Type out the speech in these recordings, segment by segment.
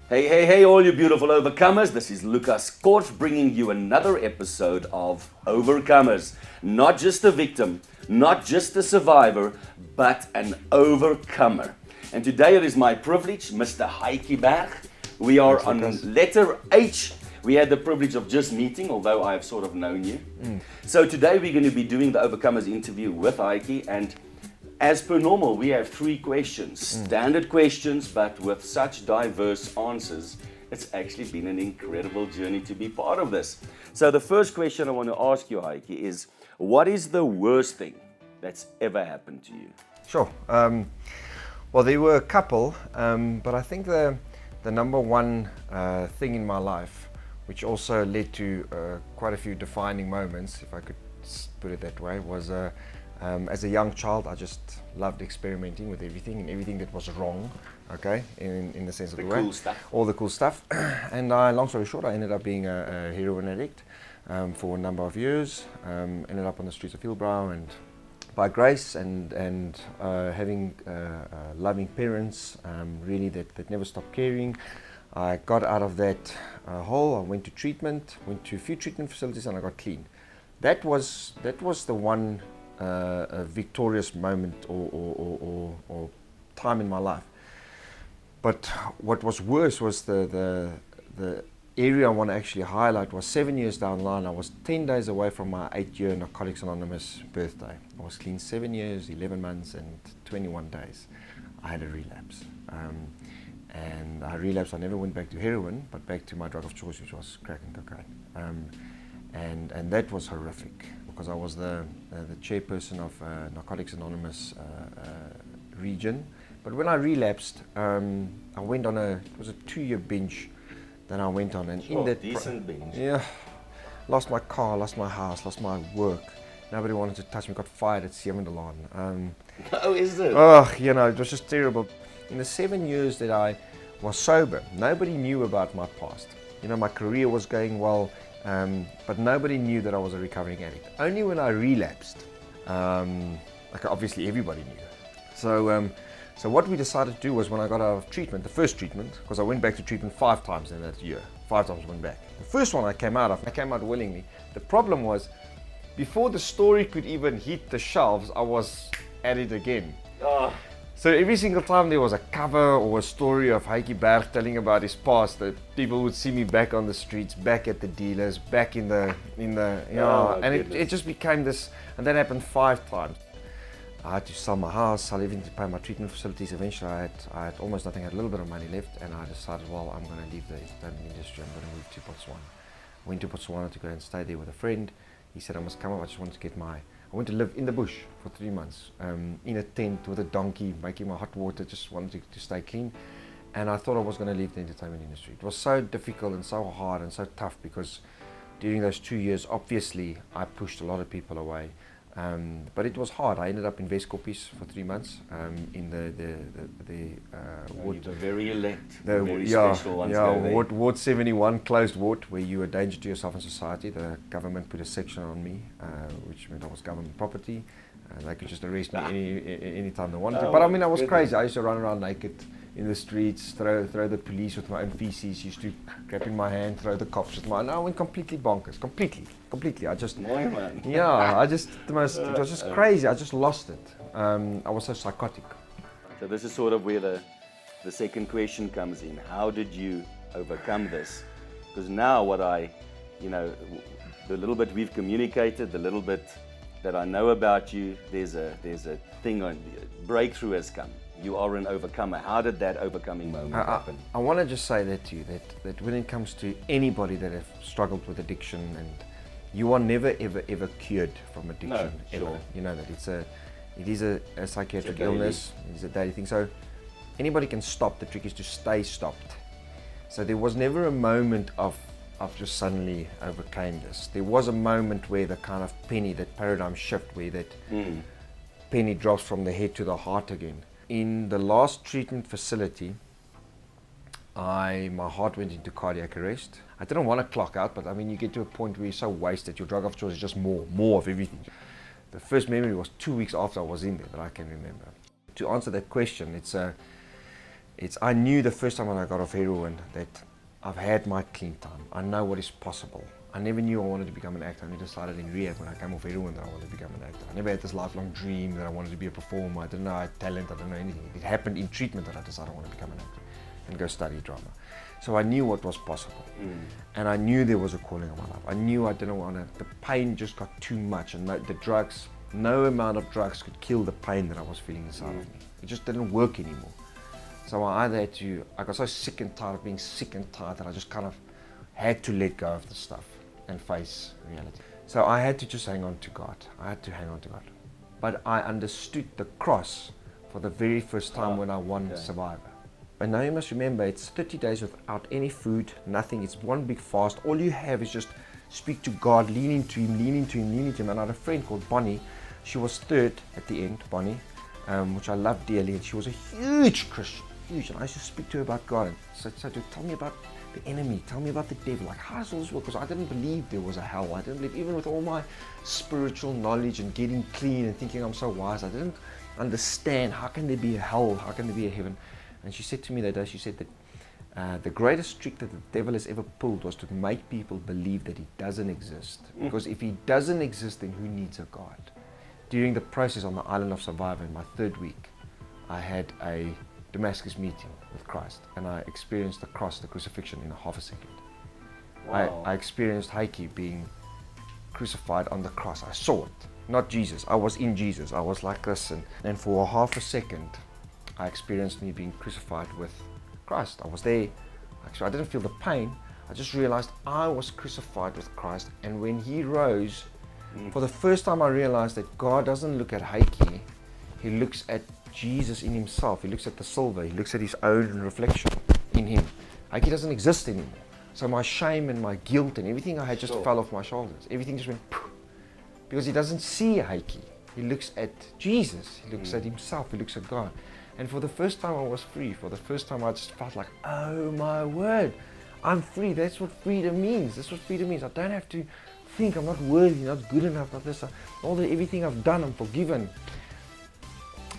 Hey, all you beautiful overcomers. This is Lukas Korff bringing you another episode of Overcomers. Not just a victim, not just a survivor, but an overcomer. And today it is my privilege, Mr. Heike Berg. We are on letter H. We had the privilege of just meeting, although I have sort of known you. So today we're going to be doing the Overcomers interview with Heike, and as per normal, we have 3 questions, standard questions, but with such diverse answers. It's actually been an incredible journey to be part of this. So the first question I want to ask you, Heike, is what is the worst thing that's ever happened to you? Sure. Well, there were a couple, but I think the number one thing in my life, which also led to quite a few defining moments, if I could put it that way, was as a young child, I just loved experimenting with everything and everything that was wrong, okay, in the sense of the word. Cool stuff. All the cool stuff. And long story short, I ended up being a heroin addict for a number of years. Ended up on the streets of Hillbrow, and by grace and having loving parents, really that never stopped caring, I got out of that hole. I went to treatment, went to a few treatment facilities, and I got clean. That was the one a victorious moment or time in my life. But what was worse was the area I want to actually highlight was 7 years down the line. I was 10 days away from my 8-year Narcotics Anonymous birthday. I was clean 7 years, 11 months and 21 days. I had a relapse. And I relapsed. I never went back to heroin, but back to my drug of choice, which was crack and cocaine. And that was horrific, because I was the chairperson of Narcotics Anonymous region. But when I relapsed, I went on it was a 2-year binge that I went on. And in that decent binge. Yeah, lost my car, lost my house, lost my work. Nobody wanted to touch me, got fired at Swaziland. Oh, is it? Oh, it was just terrible. In the 7 years that I was sober, nobody knew about my past. My career was going well, but nobody knew that I was a recovering addict. Only when I relapsed, obviously everybody knew. So what we decided to do was, when I got out of treatment, the first treatment, because I went back to treatment 5 times in that year, 5 times went back. The first one I came out willingly. The problem was, before the story could even hit the shelves, I was at it again. Oh. So every single time there was a cover or a story of Heike Berg telling about his past, that people would see me back on the streets, back at the dealers, back in the and it just became this, and that happened 5 times. I had to sell my house, sell everything to pay my treatment facilities. Eventually I had almost nothing, I had a little bit of money left, and I decided, well, I'm going to leave the entertainment industry, I'm going to move to Botswana. I went to Botswana to go and stay there with a friend. He said I must come up, I just wanted to get I went to live in the bush for 3 months, in a tent with a donkey, making my hot water, just wanted to stay clean. And I thought I was going to leave the entertainment industry. It was so difficult and so hard and so tough, because during those 2 years, obviously, I pushed a lot of people away. But it was hard. I ended up in Westkoppies for 3 months, in the ward. The very elect, very special ones. Ward 71, closed ward, where you were a danger to yourself and society. The government put a section on me, which meant I was government property. They could just arrest me any time they wanted to. But I mean, I was crazy. I used to run around naked in the streets, throw the police with my own feces, used to grab in my hand, throw the cops with mine. I went completely bonkers, completely. I just, it was just crazy. I just lost it. I was so psychotic. So this is sort of where the second question comes in. How did you overcome this? Because now the little bit we've communicated, the little bit that I know about you, there's a thing on breakthrough has come. You are an overcomer. How did that overcoming moment happen? I want to just say that to you, that when it comes to anybody that have struggled with addiction, and you are never ever cured from addiction. No, ever. Sure. You know that it is a psychiatric illness. It's a daily thing. So anybody can stop. The trick is to stay stopped. So there was never a moment of just suddenly overcame this. There was a moment where the kind of penny, that paradigm shift, where that penny drops from the head to the heart again. In the last treatment facility, my heart went into cardiac arrest. I didn't want to clock out, but I mean, you get to a point where you're so wasted, your drug of choice is just more of everything. The first memory was 2 weeks after I was in there that I can remember. To answer that question, I knew the first time when I got off heroin that I've had my clean time. I know what is possible. I never knew I wanted to become an actor. I only decided in rehab when I came off heroin that I wanted to become an actor. I never had this lifelong dream that I wanted to be a performer. I didn't know I had talent. I didn't know anything. It happened in treatment that I decided I want to become an actor and go study drama. So I knew what was possible. And I knew there was a calling on my life. I knew I didn't want to. The pain just got too much, and the drugs, no amount of drugs could kill the pain that I was feeling inside of me. It just didn't work anymore. So I got so sick and tired of being sick and tired that I just kind of had to let go of the stuff and face reality. So I had to just hang on to God. I had to hang on to God. But I understood the cross for the very first time when I won Survivor. And now you must remember, it's 30 days without any food, nothing. It's one big fast. All you have is just speak to God, lean into Him, lean into Him, lean into Him. And I had a friend called Bonnie. She was third at the end, Bonnie, which I loved dearly. And she was a huge Christian, huge. And I used to speak to her about God. And so tell me about the enemy, tell me about the devil. Like, how does all this work? Because I didn't believe there was a hell. I didn't believe, even with all my spiritual knowledge and getting clean and thinking I'm so wise, I didn't understand how can there be a hell, how can there be a heaven. And she said to me that day, she said that the greatest trick that the devil has ever pulled was to make people believe that he doesn't exist. Because if he doesn't exist, then who needs a God? During the process on the island of Survivor, in my third week, I had a Damascus meeting with Christ, and I experienced the cross, the crucifixion, in a half a second. Wow. I experienced Heike being crucified on the cross. I saw it, not Jesus. I was in Jesus. I was like this, and for a half a second, I experienced me being crucified with Christ. I was there. Actually, I didn't feel the pain. I just realized I was crucified with Christ, and when He rose, for the first time I realized that God doesn't look at Heike. He looks at Jesus in Himself. He looks at the silver. He looks at His own reflection in Him. Heike doesn't exist anymore. So my shame and my guilt and everything I had just fell off my shoulders. Everything just went poof. Because He doesn't see Heike. He looks at Jesus. He looks at Himself. He looks at God. And for the first time I was free. For the first time I just felt like, oh my word, I'm free. That's what freedom means. That's what freedom means. I don't have to think I'm not worthy, not good enough, not this. Everything I've done, I'm forgiven.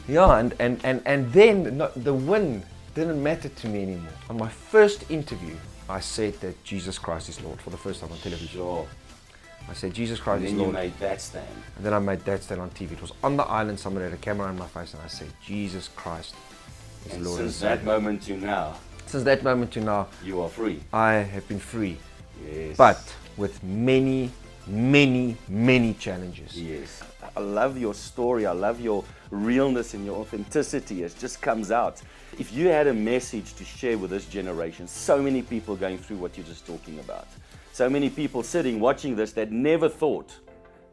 Yeah, and then the win didn't matter to me anymore. On my first interview, I said that Jesus Christ is Lord for the first time on television. Sure. I said Jesus Christ is And Lord. then you made that stand. And then I made that stand on TV. It was on the island, somebody had a camera in my face, and I said, Jesus Christ is And Lord. since that moment to now, Since that moment to now, you are free. I have been free. Yes. But with many, many, many challenges. Yes. I love your story. I love your realness and your authenticity. It just comes out. If you had a message to share with this generation, so many people going through what you're just talking about. So many people sitting, watching this that never thought.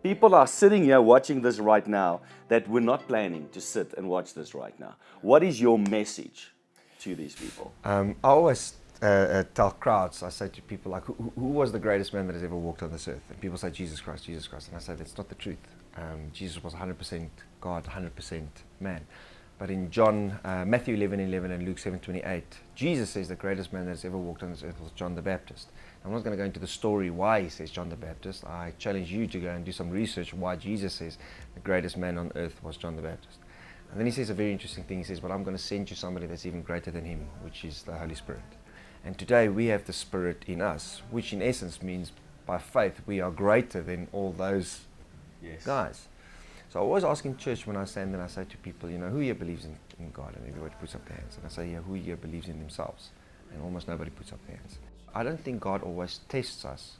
People are sitting here watching this right now that were not planning to sit and watch this right now. What is your message to these people? I always tell crowds, I say to people, like, who was the greatest man that has ever walked on this earth? And people say, Jesus Christ, Jesus Christ. And I say, that's not the truth. Jesus was 100% God, 100% man. But in Matthew 11:11 and Luke 7:28, Jesus says the greatest man that has ever walked on this earth was John the Baptist. I'm not going to go into the story why he says John the Baptist. I challenge you to go and do some research why Jesus says the greatest man on earth was John the Baptist. And then he says a very interesting thing. He says, but I'm going to send you somebody that's even greater than him, which is the Holy Spirit. And today we have the Spirit in us, which in essence means by faith we are greater than all those guys. So I always ask in church when I stand and I say to people, who here believes in God? And everybody puts up their hands. And I say, who here believes in themselves? And almost nobody puts up their hands. I don't think God always tests us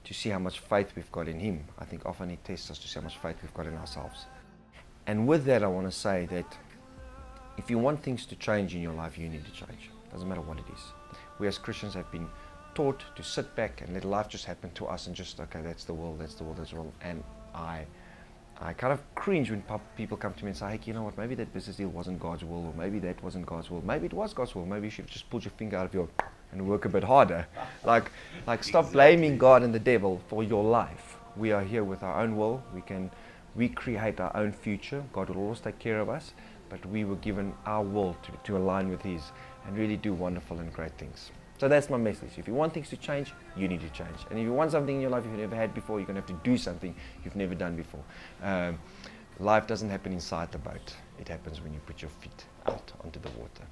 to see how much faith we've got in Him. I think often He tests us to see how much faith we've got in ourselves. And with that, I want to say that if you want things to change in your life, you need to change. Doesn't matter what it is. We as Christians have been taught to sit back and let life just happen to us and just, okay, that's the world, that's the world, that's the world. And I kind of cringe when people come to me and say, hey, you know what, maybe that business deal wasn't God's will, or maybe that wasn't God's will. Maybe it was God's will. Maybe you should have just pulled your finger out of your and work a bit harder. Like stop blaming God and the devil for your life. We are here with our own will. We can recreate our own future. God will always take care of us, but we were given our will to align with His and really do wonderful and great things. So that's my message. If you want things to change, you need to change. And if you want something in your life you've never had before, you're going to have to do something you've never done before. Life doesn't happen inside the boat. It happens when you put your feet out onto the water.